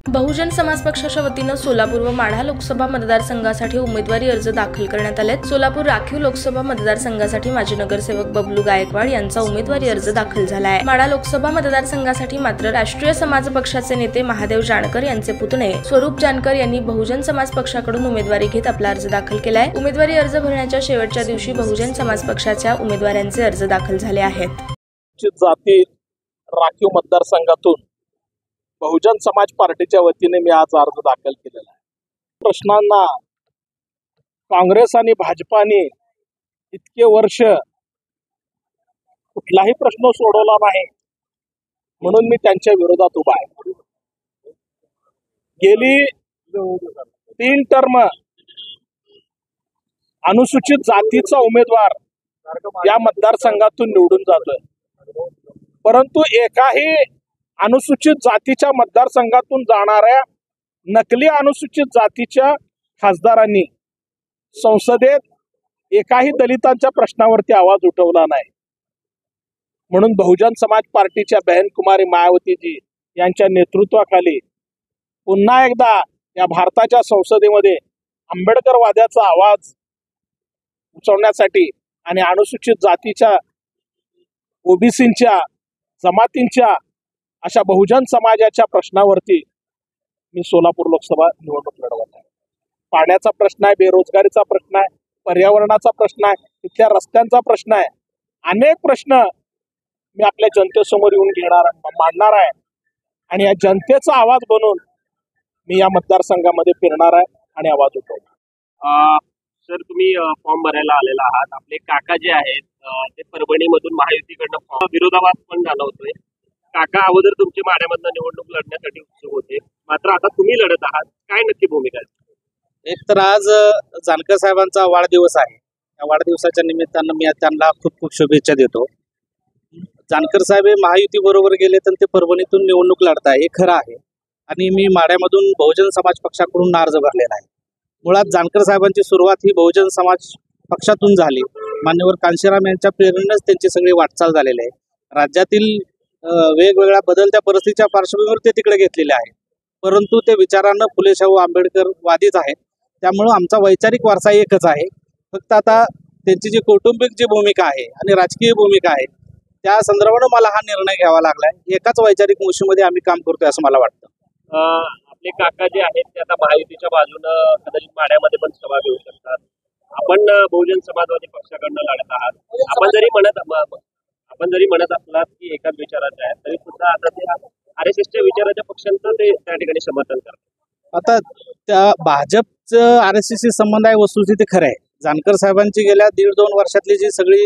बहुजन समाज पक्षाच्या वतीनं सोलापूर व माढा लोकसभा मतदारसंघासाठी उमेदवारी अर्ज दाखल करण्यात आलेत। सोलापूर राखीव लोकसभा मतदारसंघासाठी माजी नगरसेवक बबलू गायकवाड यांचा उमेदवारी अर्ज दाखल झाला आहे। माढा लोकसभा मतदारसंघासाठी मात्र राष्ट्रीय समाज पक्षाचे नेते महादेव जानकर यांचे पुतणे स्वरूप जानकर यांनी बहुजन समाज पक्षाकडून उमेदवारी घेत आपला अर्ज दाखल केलाय। उमेदवारी अर्ज भरण्याच्या शेवटच्या दिवशी बहुजन समाज पक्षाच्या उमेदवारांचे अर्ज दाखल झाले आहेत। जाती राखीव मतदारसंघातून बहुजन समाज पार्टीच्या वतीने मी आज अर्ज दाखल केलेला आहे। प्रश्नांना काँग्रेस आणि भाजपाने इतके वर्ष कुठलाही प्रश्न सोडवला नाही, म्हणून मी त्यांच्या विरोधात उभा आहे। गेली 3 टर्म अनुसूचित जातीचा उमेदवार या मतदारसंघातून निवडून जातोय, परंतु एकाही अनुसूचित जातीच्या मतदारसंघातून जाणाऱ्या नकली अनुसूचित जातीच्या खासदारांनी संसदेत एकाही दलितांच्या प्रश्नावरती आवाज उठवला नाही। म्हणून बहुजन समाज पार्टीच्या बहन कुमारी मायावतीजी यांच्या नेतृत्वाखाली पुन्हा एकदा या भारताच्या संसदेमध्ये आंबेडकरवाद्याचा आवाज उचवण्यासाठी आणि अनुसूचित जातीच्या ओबीसींच्या जमातींच्या अशा बहुजन समाजाच्या प्रश्नावरती मी सोलापूर लोकसभा निवडणूक लढवत आहे। पाण्याचा प्रश्न आहे, बेरोजगारीचा प्रश्न आहे, पर्यावरणाचा प्रश्न आहे, इथल्या रस्त्यांचा प्रश्न आहे, अनेक प्रश्न मी आपल्या जनतेसमोर येऊन मांडणार आहे आणि या जनतेचा आवाज बनून मी या मतदारसंघामध्ये फिरणार आहे आणि आवाज उठवणार। सर, तुम्ही फॉर्म भरायला आलेला आहात। आपले काका जे आहेत ते परभणीमधून महायुतीकडनं फॉर्म विरोधाभास पण जाणवतोय। काका अगोदर तुमची माढ्यामधनं निवडणूक लढण्यासाठी उत्सुक होते, मात्र आता तुम्ही लढत आहात, काय नक्की भूमिका आहे? एक तर आज जानकर साहेबांचा वाढदिवस आहे। या वाढदिवसाच्या निमित्तानं मी त्यांना खूप खूप शुभेच्छा देतो। जानकर साहेब हे महायुती बरोबर गेले तर ते परभणीतून निवडणूक लढताय हे खरं आहे, आणि मी माढ्यामधून बहुजन समाज पक्षाकडून अर्ज भरलेला आहे। मुळात जानकर साहेबांची सुरुवात ही बहुजन समाज पक्षातून झाली। मान्यवर कांशीराम यांच्या प्रेरणेनेच त्यांची सगळी वाटचाल झालेली आहे। राज्यातील वेगवेगळ्या बदलत्या परिस्थितीच्या पार्श्वभूमीवर ते तिकडे घेतलेले आहे, परंतु ते विचारानं फुले शाहू आंबेडकर वादीच आहेत। त्यामुळं आमचा वैचारिक वारसा एकच आहे। फक्त आता त्यांची जी कौटुंबिक जी भूमिका आहे आणि राजकीय भूमिका आहे त्या संदर्भानं मला हा निर्णय घ्यावा लागलाय। एकाच वैचारिक मुशीमध्ये आम्ही काम करतोय असं मला वाटतं। आपले काका जे आहेत ते आता महायुतीच्या बाजूनं कदाचित माढ्यामध्ये पण सभा घेऊ शकतात। आपण बहुजन समाजवादी पक्षाकडनं लढत आहात। आपण जरी म्हणत असलात की एकाच विचाराचे आहेत, तरी सुद्धा आता ते RSSच्या विचाराच्या पक्षांचं ते त्या ठिकाणी समर्थन करतात। आता त्या भाजपचं RSSशी संबंध आहे, वस्तुस्थिती खरं आहे। जानकर साहेबांची गेल्या 1.5-2 वर्षातली जी सगळी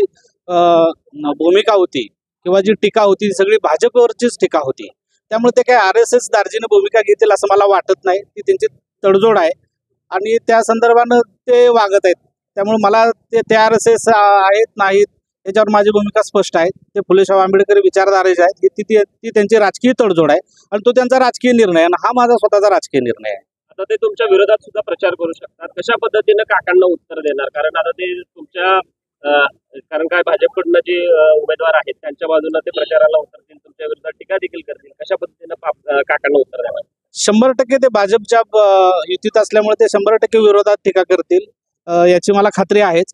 भूमिका होती किंवा जी टीका होती सगळी भाजपवरचीच टीका होती। त्यामुळे ते काय RSS दार्जिने भूमिका घेतील असं मला वाटत नाही। ती त्यांची तडजोड आहे आणि त्या संदर्भानं ते वागत आहेत। त्यामुळे मला ते RSS आहेत नाहीत याच्यावर माझी भूमिका स्पष्ट आहे। ते फुले शाहू आंबेडकर विचारधारेचे आहेत, ती त्यांची राजकीय तडजोड आहे आणि तो त्यांचा राजकीय निर्णय आहे आणि हा माझा स्वतःचा राजकीय निर्णय आहे। आता ते तुमच्या विरोधात सुद्धा प्रचार करू शकतात, कशा पद्धतीनं काकांना उत्तर देणार? कारण आता ते कारण काय भाजपकडनं जे उमेदवार आहेत त्यांच्या बाजूने ते प्रचाराला उतरतील, तुमच्या विरोधात टीका देखील करतील, कशा पद्धतीनं काकांना उत्तर द्यावं? 100% ते भाजपच्या युतीत असल्यामुळे ते 100% विरोधात टीका करतील याची मला खात्री आहेच।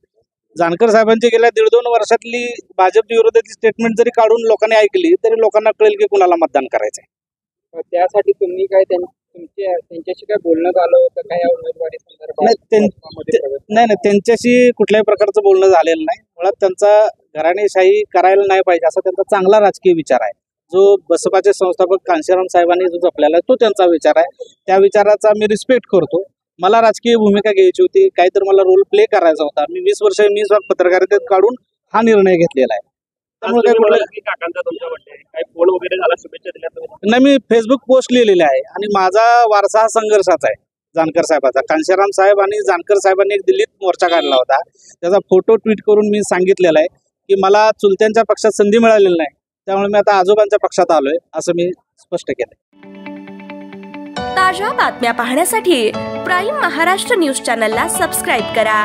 जानकर साहेबांची गेल्या 1.5-2 वर्षातली भाजप विरोधातली स्टेटमेंट जरी काढून लोकांनी ऐकली तरी लोकांना कळेल की कुणाला मतदान करायचंय। त्यासाठी तुम्ही काय त्यांच्याशी काय बोलणं झालं होतं काय या उमेदवारी संदर्भात? नाही, त्यांच्याशी कुठल्याही प्रकारचं बोलणं झालेलं नाही। मुळात त्यांचा घराणेशाही करायला नाही पाहिजे असा त्यांचा चांगला राजकीय विचार आहे। जो बसपाचे संस्थापक कांशीराम साहेबांनी जो जपलेला आहे तो त्यांचा विचार आहे। त्या विचाराचा मी रिस्पेक्ट करतो। मला राजकीय भूमिका घ्यायची होती, काहीतरी मला रोल प्ले करायचा होता। मी 20 वर्ष पत्रकारितेत काढून हा निर्णय घेतलेला आहे। त्यामुळे नाही, मी फेसबुक पोस्ट लिहिलेली आहे आणि माझा वारसा हा संघर्षाचा आहे जानकर साहेबाचा। कांशीराम साहेब आणि जानकर साहेबांनी एक दिल्लीत मोर्चा काढला होता, त्याचा फोटो ट्विट करून मी सांगितलेला आहे की मला चुलत्यांच्या पक्षात संधी मिळालेली नाही, त्यामुळे मी आता आजोबांच्या पक्षात आलोय असं मी स्पष्ट केलंय। ताज्या बातम्या पाहण्यासाठी प्राईम महाराष्ट्र न्यूज चॅनलला सबस्क्राईब करा।